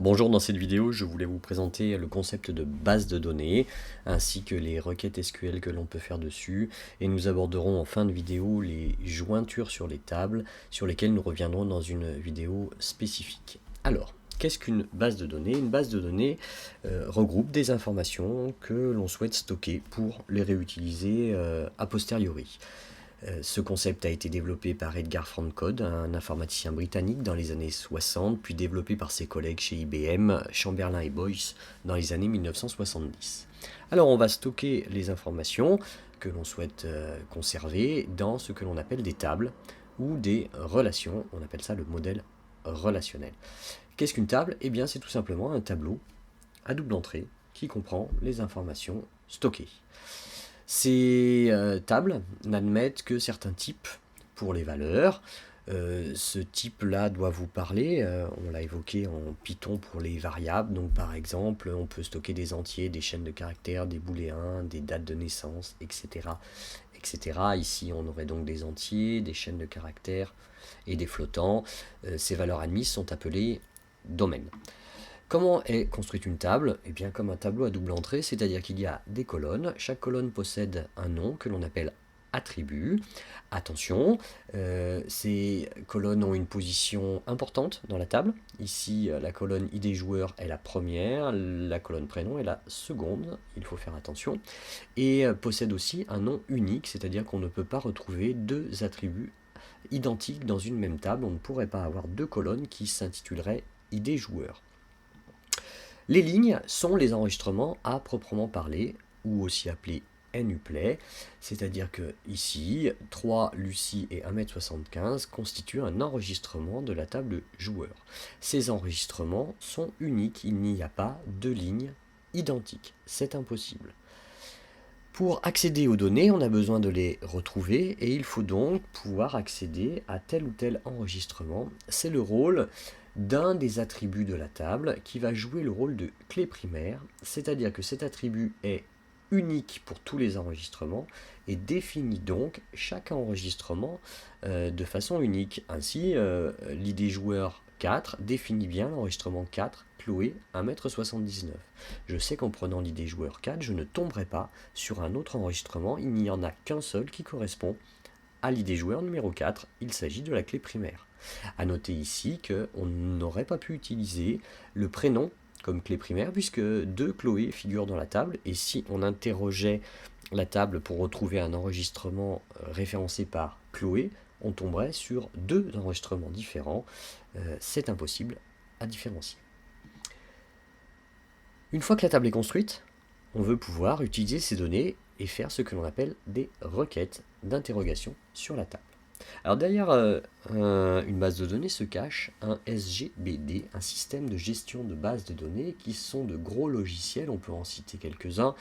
Bonjour, dans cette vidéo, je voulais vous présenter le concept de base de données, ainsi que les requêtes SQL que l'on peut faire dessus, et nous aborderons en fin de vidéo les jointures sur les tables, sur lesquelles nous reviendrons dans une vidéo spécifique. Alors, qu'est-ce qu'une base de données? Une base de données regroupe des informations que l'on souhaite stocker pour les réutiliser a posteriori. Ce concept a été développé par Edgar Frankcode, un informaticien britannique dans les années 60, puis développé par ses collègues chez IBM, Chamberlain et Boyce, dans les années 1970. Alors on va stocker les informations que l'on souhaite conserver dans ce que l'on appelle des tables ou des relations, on appelle ça le modèle relationnel. Qu'est-ce qu'une table? Eh bien c'est tout simplement un tableau à double entrée qui comprend les informations stockées. Ces tables n'admettent que certains types pour les valeurs. Ce type-là doit vous parler, on l'a évoqué en Python pour les variables, donc par exemple on peut stocker des entiers, des chaînes de caractères, des booléens, des dates de naissance, etc. etc. Ici on aurait donc des entiers, des chaînes de caractères et des flottants. Ces valeurs admises sont appelées domaines. Comment est construite une table? Eh bien comme un tableau à double entrée, c'est-à-dire qu'il y a des colonnes. Chaque colonne possède un nom que l'on appelle attribut. Attention, ces colonnes ont une position importante dans la table. Ici, la colonne ID joueur est la première, la colonne prénom est la seconde, il faut faire attention. Et possède aussi un nom unique, c'est-à-dire qu'on ne peut pas retrouver deux attributs identiques dans une même table. On ne pourrait pas avoir deux colonnes qui s'intituleraient ID joueur. Les lignes sont les enregistrements à proprement parler, ou aussi appelés NUplay, c'est-à-dire que ici, 3 Lucie et 1m75 constituent un enregistrement de la table joueur. Ces enregistrements sont uniques, il n'y a pas deux lignes identiques, c'est impossible. Pour accéder aux données, on a besoin de les retrouver et il faut donc pouvoir accéder à tel ou tel enregistrement. C'est le rôle d'un des attributs de la table qui va jouer le rôle de clé primaire, c'est-à-dire que cet attribut est unique pour tous les enregistrements et définit donc chaque enregistrement de façon unique. Ainsi, l'ID joueur 4 définit bien l'enregistrement 4, Chloé, 1m79. Je sais qu'en prenant l'ID joueur 4, je ne tomberai pas sur un autre enregistrement, il n'y en a qu'un seul qui correspond à l'ID joueur numéro 4, il s'agit de la clé primaire. A noter ici qu'on n'aurait pas pu utiliser le prénom comme clé primaire puisque deux Chloé figurent dans la table et si on interrogeait la table pour retrouver un enregistrement référencé par Chloé, on tomberait sur deux enregistrements différents. C'est impossible à différencier. Une fois que la table est construite, on veut pouvoir utiliser ces données et faire ce que l'on appelle des requêtes d'interrogation sur la table. Alors derrière une base de données se cache un SGBD, un système de gestion de bases de données qui sont de gros logiciels, on peut en citer quelques-uns,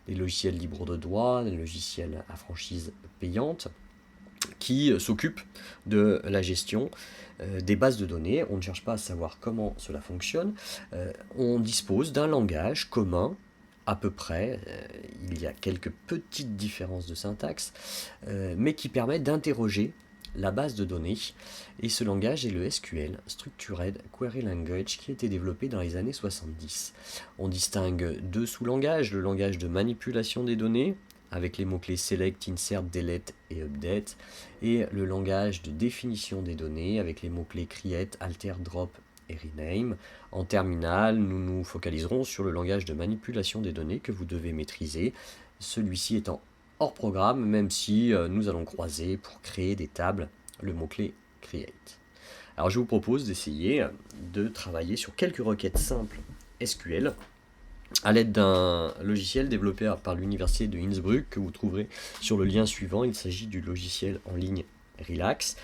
des logiciels libres de droit, des logiciels à franchise payante, qui s'occupent de la gestion des bases de données. On ne cherche pas à savoir comment cela fonctionne. On dispose d'un langage commun à peu près, il y a quelques petites différences de syntaxe, mais qui permet d'interroger la base de données, et ce langage est le SQL, Structured Query Language, qui a été développé dans les années 70. On distingue deux sous-langages, le langage de manipulation des données, avec les mots-clés select, insert, delete et update, et le langage de définition des données, avec les mots-clés create, alter, drop et rename. En terminal, nous nous focaliserons sur le langage de manipulation des données que vous devez maîtriser, celui-ci étant hors programme, même si nous allons croiser pour créer des tables le mot-clé create. Alors je vous propose d'essayer de travailler sur quelques requêtes simples SQL à l'aide d'un logiciel développé par l'université de Innsbruck que vous trouverez sur le lien suivant. Il s'agit du logiciel en ligne Relax,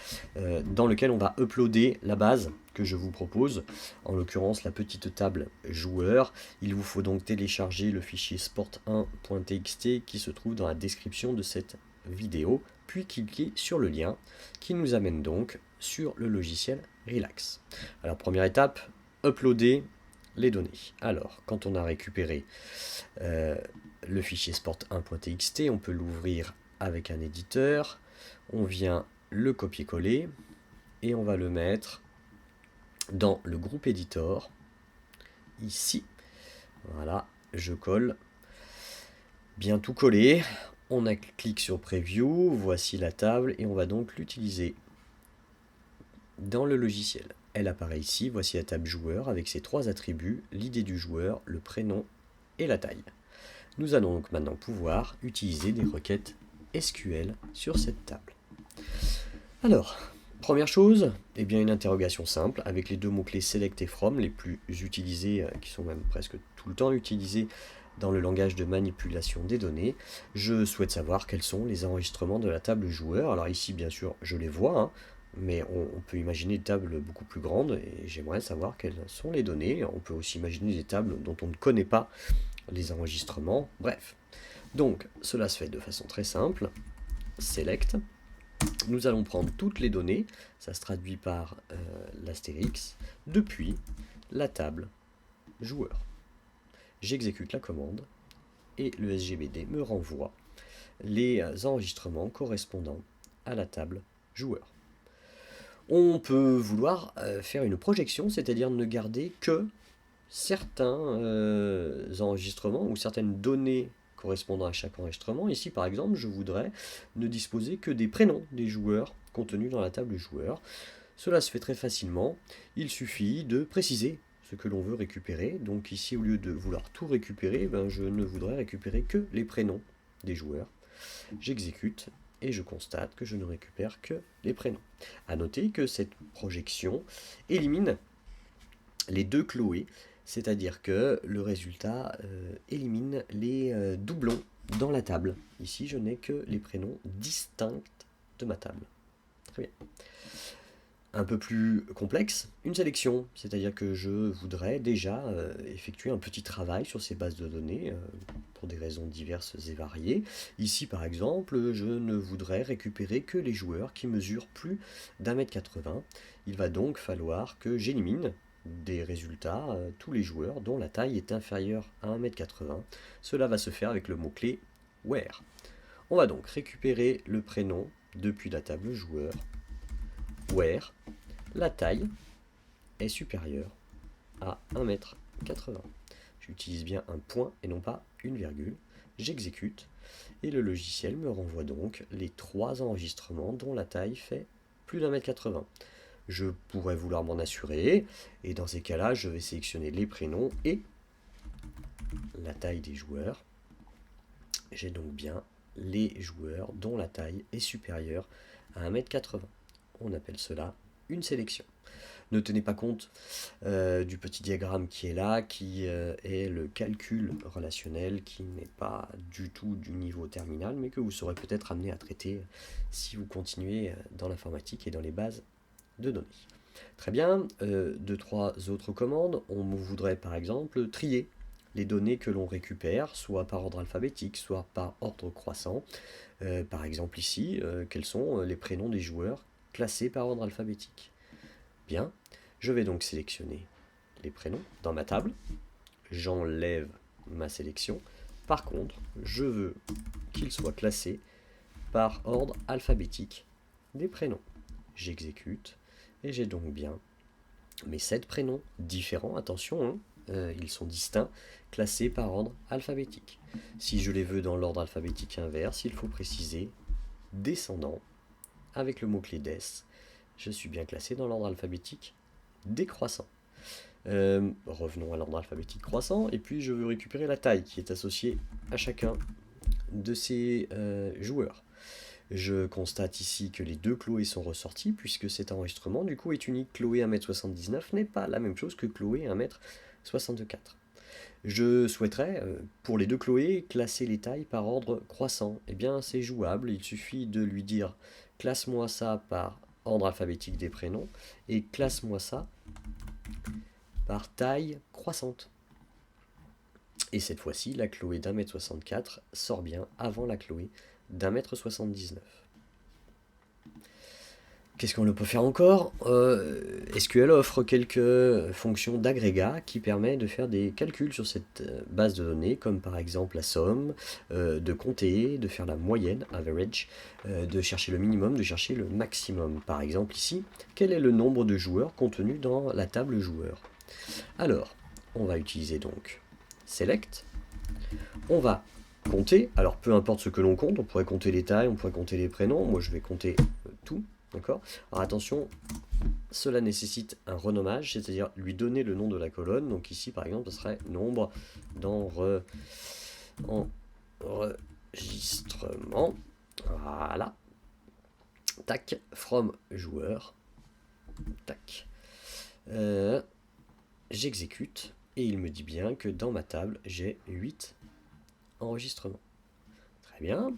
dans lequel on va uploader la base que je vous propose, en l'occurrence la petite table joueur. Il vous faut donc télécharger le fichier sport1.txt qui se trouve dans la description de cette vidéo, puis cliquer sur le lien qui nous amène donc sur le logiciel Relax. Alors première étape, uploader les données. Alors, quand on a récupéré le fichier sport1.txt, on peut l'ouvrir avec un éditeur. On vient le copier-coller et on va le mettre dans le groupe éditor ici. Voilà, je colle. Bien tout collé. Clique sur Preview, voici la table et on va donc l'utiliser dans le logiciel. Elle apparaît ici, voici la table joueur avec ses 3 attributs, l'idée du joueur, le prénom et la taille. Nous allons donc maintenant pouvoir utiliser des requêtes SQL sur cette table. Alors, première chose, eh bien une interrogation simple avec les 2 mots-clés select et from, les plus utilisés, qui sont même presque tout le temps utilisés dans le langage de manipulation des données. Je souhaite savoir quels sont les enregistrements de la table joueur. Alors ici, bien sûr, je les vois, hein, mais on peut imaginer des tables beaucoup plus grandes et j'aimerais savoir quelles sont les données. On peut aussi imaginer des tables dont on ne connaît pas les enregistrements. Bref, donc cela se fait de façon très simple. Select. Nous allons prendre toutes les données, ça se traduit par l'astérix, depuis la table joueur. J'exécute la commande et le SGBD me renvoie les enregistrements correspondant à la table joueur. On peut vouloir faire une projection, c'est-à-dire ne garder que certains enregistrements ou certaines données correspondant à chaque enregistrement. Ici, par exemple, je voudrais ne disposer que des prénoms des joueurs contenus dans la table joueur. Cela se fait très facilement. Il suffit de préciser ce que l'on veut récupérer. Donc ici, au lieu de vouloir tout récupérer, je ne voudrais récupérer que les prénoms des joueurs. J'exécute et je constate que je ne récupère que les prénoms. A noter que cette projection élimine les 2 Chloé, c'est-à-dire que le résultat élimine les doublons dans la table. Ici, je n'ai que les prénoms distincts de ma table. Très bien. Un peu plus complexe, une sélection, c'est-à-dire que je voudrais déjà effectuer un petit travail sur ces bases de données pour des raisons diverses et variées. Ici, par exemple, je ne voudrais récupérer que les joueurs qui mesurent plus d'1m80. Il va donc falloir que j'élimine des résultats tous les joueurs dont la taille est inférieure à 1m80. Cela va se faire avec le mot-clé where. On va donc récupérer le prénom depuis la table joueur, where la taille est supérieure à 1m80. J'utilise bien un point et non pas une virgule. J'exécute et le logiciel me renvoie donc les 3 enregistrements dont la taille fait plus d'1m80. Je pourrais vouloir m'en assurer, et dans ces cas-là, je vais sélectionner les prénoms et la taille des joueurs. J'ai donc bien les joueurs dont la taille est supérieure à 1m80. On appelle cela une sélection. Ne tenez pas compte du petit diagramme qui est là, qui est le calcul relationnel, qui n'est pas du tout du niveau terminal, mais que vous serez peut-être amené à traiter si vous continuez dans l'informatique et dans les bases de données. Très bien, 2-3 autres commandes. On voudrait par exemple trier les données que l'on récupère, soit par ordre alphabétique, soit par ordre croissant. Par exemple ici, quels sont les prénoms des joueurs classés par ordre alphabétique. Bien, je vais donc sélectionner les prénoms dans ma table. J'enlève ma sélection. Par contre, je veux qu'ils soient classés par ordre alphabétique des prénoms. J'exécute. Et j'ai donc bien mes 7 prénoms différents, attention, ils sont distincts, classés par ordre alphabétique. Si je les veux dans l'ordre alphabétique inverse, il faut préciser descendant avec le mot-clé des. Je suis bien classé dans l'ordre alphabétique décroissant. Revenons à l'ordre alphabétique croissant, et puis je veux récupérer la taille qui est associée à chacun de ces joueurs. Je constate ici que les 2 Chloé sont ressortis, puisque cet enregistrement du coup est unique. Chloé 1m79 n'est pas la même chose que Chloé 1m64. Je souhaiterais, pour les 2 Chloé, classer les tailles par ordre croissant. Eh bien, c'est jouable, il suffit de lui dire « classe-moi ça par ordre alphabétique des prénoms » et « classe-moi ça par taille croissante ». Et cette fois-ci, la Chloé d'1m64 sort bien avant la Chloé d'1m79. Qu'est-ce qu'on peut faire encore? SQL offre quelques fonctions d'agrégat qui permettent de faire des calculs sur cette base de données, comme par exemple la somme, de compter, de faire la moyenne, average, de chercher le minimum, de chercher le maximum. Par exemple ici, quel est le nombre de joueurs contenu dans la table joueur? Alors, on va utiliser donc select. On va compter, alors peu importe ce que l'on compte, on pourrait compter les tailles, on pourrait compter les prénoms, moi je vais compter tout, d'accord? Alors attention, cela nécessite un renommage, c'est-à-dire lui donner le nom de la colonne, donc ici par exemple ce serait nombre d'enregistrement, voilà, tac, from joueur, tac, j'exécute, et il me dit bien que dans ma table, j'ai 8 enregistrements. Très bien.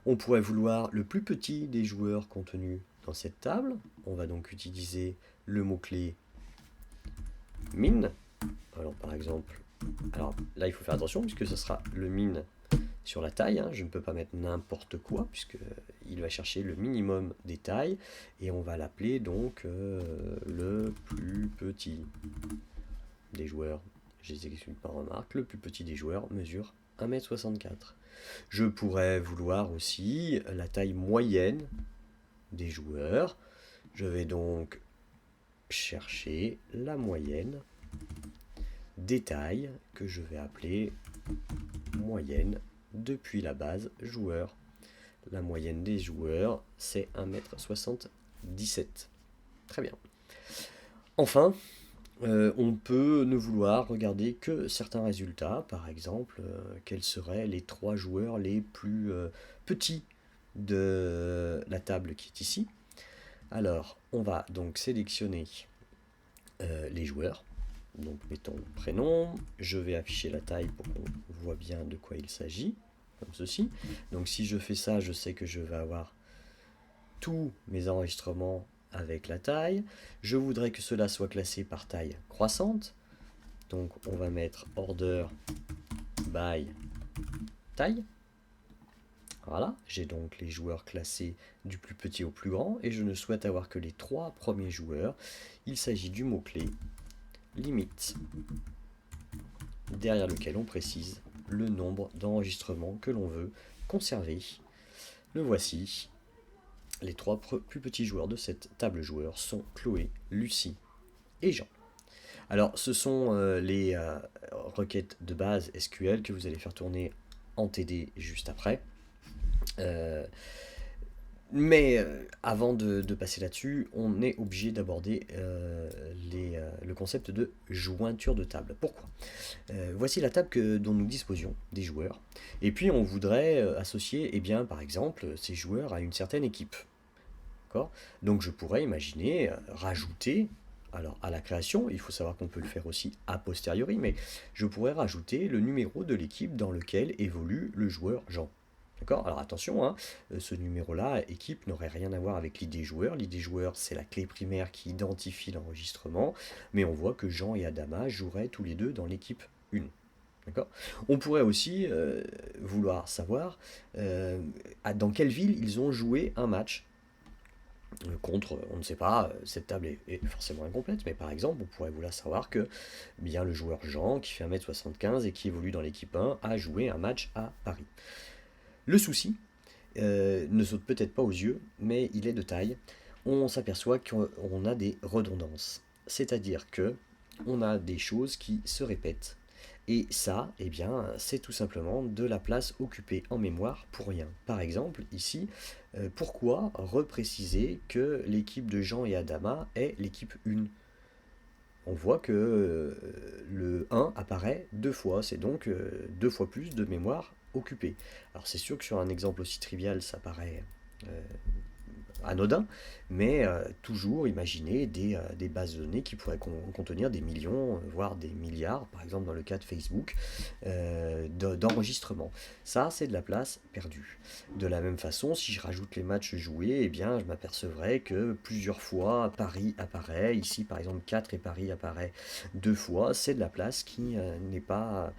On pourrait vouloir le plus petit des joueurs contenus dans cette table. On va donc utiliser le mot-clé min. Alors par exemple, alors là il faut faire attention puisque ce sera le min sur la taille. Hein. Je ne peux pas mettre n'importe quoi puisque il va chercher le minimum des tailles et on va l'appeler donc le plus petit des joueurs. J'exécute par remarque. Le plus petit des joueurs mesure 1,64 m. Je pourrais vouloir aussi la taille moyenne des joueurs. Je vais donc chercher la moyenne des tailles que je vais appeler moyenne depuis la base joueur. La moyenne des joueurs, c'est 1,77 m. Très bien. Enfin, on peut ne vouloir regarder que certains résultats, par exemple, quels seraient les 3 joueurs les plus petits de la table qui est ici. Alors, on va donc sélectionner les joueurs, donc mettons prénom, je vais afficher la taille pour qu'on voit bien de quoi il s'agit, comme ceci. Donc si je fais ça, je sais que je vais avoir tous mes enregistrements avec la taille. Je voudrais que cela soit classé par taille croissante. Donc on va mettre order by taille. Voilà, j'ai donc les joueurs classés du plus petit au plus grand et je ne souhaite avoir que les 3 premiers joueurs. Il s'agit du mot-clé limite, derrière lequel on précise le nombre d'enregistrements que l'on veut conserver. Le voici. Les 3 plus petits joueurs de cette table joueur sont Chloé, Lucie et Jean. Alors, ce sont les requêtes de base SQL que vous allez faire tourner en TD juste après. Mais avant de passer là-dessus, on est obligé d'aborder le concept de jointure de table. Pourquoi? Voici la table dont nous disposions, des joueurs. Et puis on voudrait associer, eh bien, par exemple, ces joueurs à une certaine équipe. Donc je pourrais imaginer rajouter, alors à la création, il faut savoir qu'on peut le faire aussi a posteriori, mais je pourrais rajouter le numéro de l'équipe dans lequel évolue le joueur Jean. D'accord? Alors attention, hein, ce numéro-là, équipe, n'aurait rien à voir avec l'ID joueur. L'ID joueur, c'est la clé primaire qui identifie l'enregistrement, mais on voit que Jean et Adama joueraient tous les deux dans l'équipe 1. D'accord? On pourrait aussi vouloir savoir dans quelle ville ils ont joué un match. Contre, on ne sait pas, cette table est forcément incomplète, mais par exemple, on pourrait vouloir savoir que bien le joueur Jean, qui fait 1,75 m et qui évolue dans l'équipe 1, a joué un match à Paris. Le souci ne saute peut-être pas aux yeux, mais il est de taille. On s'aperçoit qu'on a des redondances, c'est-à-dire que on a des choses qui se répètent. Et ça, eh bien, c'est tout simplement de la place occupée en mémoire pour rien. Par exemple, ici, pourquoi repréciser que l'équipe de Jean et Adama est l'équipe 1? On voit que le 1 apparaît 2 fois, c'est donc 2 fois plus de mémoire occupée. Alors c'est sûr que sur un exemple aussi trivial, ça paraît anodin, mais toujours imaginer des bases de données qui pourraient contenir des millions, voire des milliards, par exemple dans le cas de Facebook, d'enregistrements. Ça, c'est de la place perdue. De la même façon, si je rajoute les matchs joués, eh bien, je m'apercevrai que plusieurs fois Paris apparaît. Ici, par exemple, 4 et Paris apparaît 2 fois. C'est de la place qui n'est pas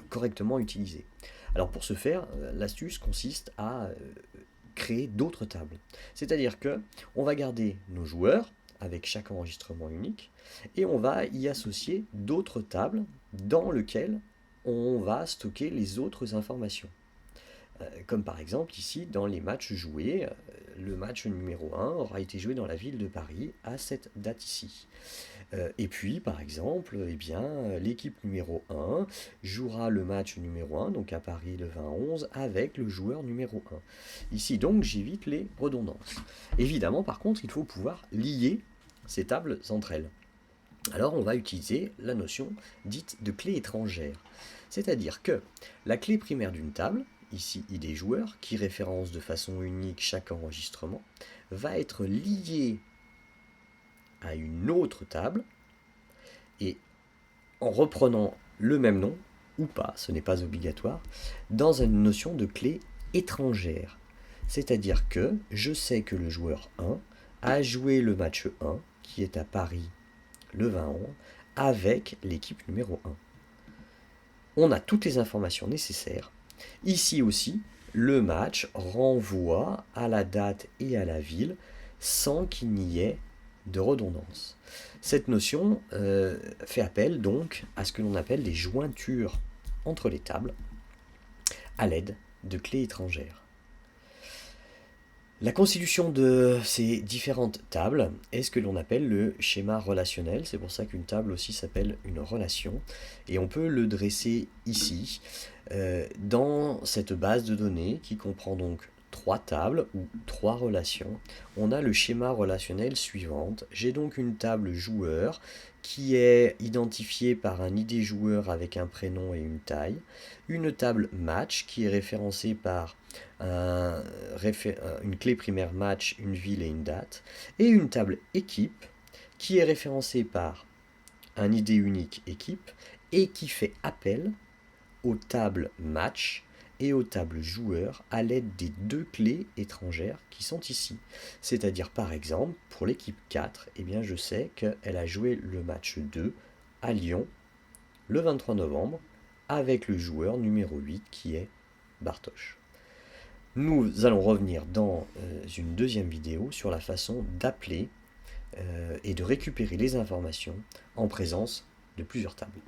correctement utilisée. Alors pour ce faire, l'astuce consiste à créer d'autres tables. C'est-à-dire que on va garder nos joueurs avec chaque enregistrement unique et on va y associer d'autres tables dans lesquelles on va stocker les autres informations. Comme par exemple ici dans les matchs joués, le match numéro 1 aura été joué dans la ville de Paris à cette date ici. Et puis, par exemple, eh bien, l'équipe numéro 1 jouera le match numéro 1, donc à Paris le 20-11, avec le joueur numéro 1. Ici, donc, j'évite les redondances. Évidemment, par contre, il faut pouvoir lier ces tables entre elles. Alors, on va utiliser la notion dite de clé étrangère. C'est-à-dire que la clé primaire d'une table, ici ID joueur, qui référence de façon unique chaque enregistrement, va être liée à une autre table, et en reprenant le même nom, ou pas, ce n'est pas obligatoire, dans une notion de clé étrangère. C'est-à-dire que je sais que le joueur 1 a joué le match 1, qui est à Paris le 20-11, avec l'équipe numéro 1. On a toutes les informations nécessaires. Ici aussi, le match renvoie à la date et à la ville sans qu'il n'y ait de redondance. Cette notion fait appel donc à ce que l'on appelle des jointures entre les tables à l'aide de clés étrangères. La constitution de ces différentes tables est ce que l'on appelle le schéma relationnel. C'est pour ça qu'une table aussi s'appelle une relation. Et on peut le dresser ici, dans cette base de données qui comprend donc 3 tables ou 3 relations. On a le schéma relationnel suivant. J'ai donc une table joueur qui est identifiée par un ID joueur avec un prénom et une taille. Une table match qui est référencée par une clé primaire match, une ville et une date, et une table équipe qui est référencée par un ID unique équipe et qui fait appel aux tables match et aux tables joueurs à l'aide des 2 clés étrangères qui sont ici. C'est-à-dire par exemple pour l'équipe 4, eh bien je sais qu'elle a joué le match 2 à Lyon le 23 novembre avec le joueur numéro 8 qui est Bartosz. Nous allons revenir dans une deuxième vidéo sur la façon d'appeler et de récupérer les informations en présence de plusieurs tables.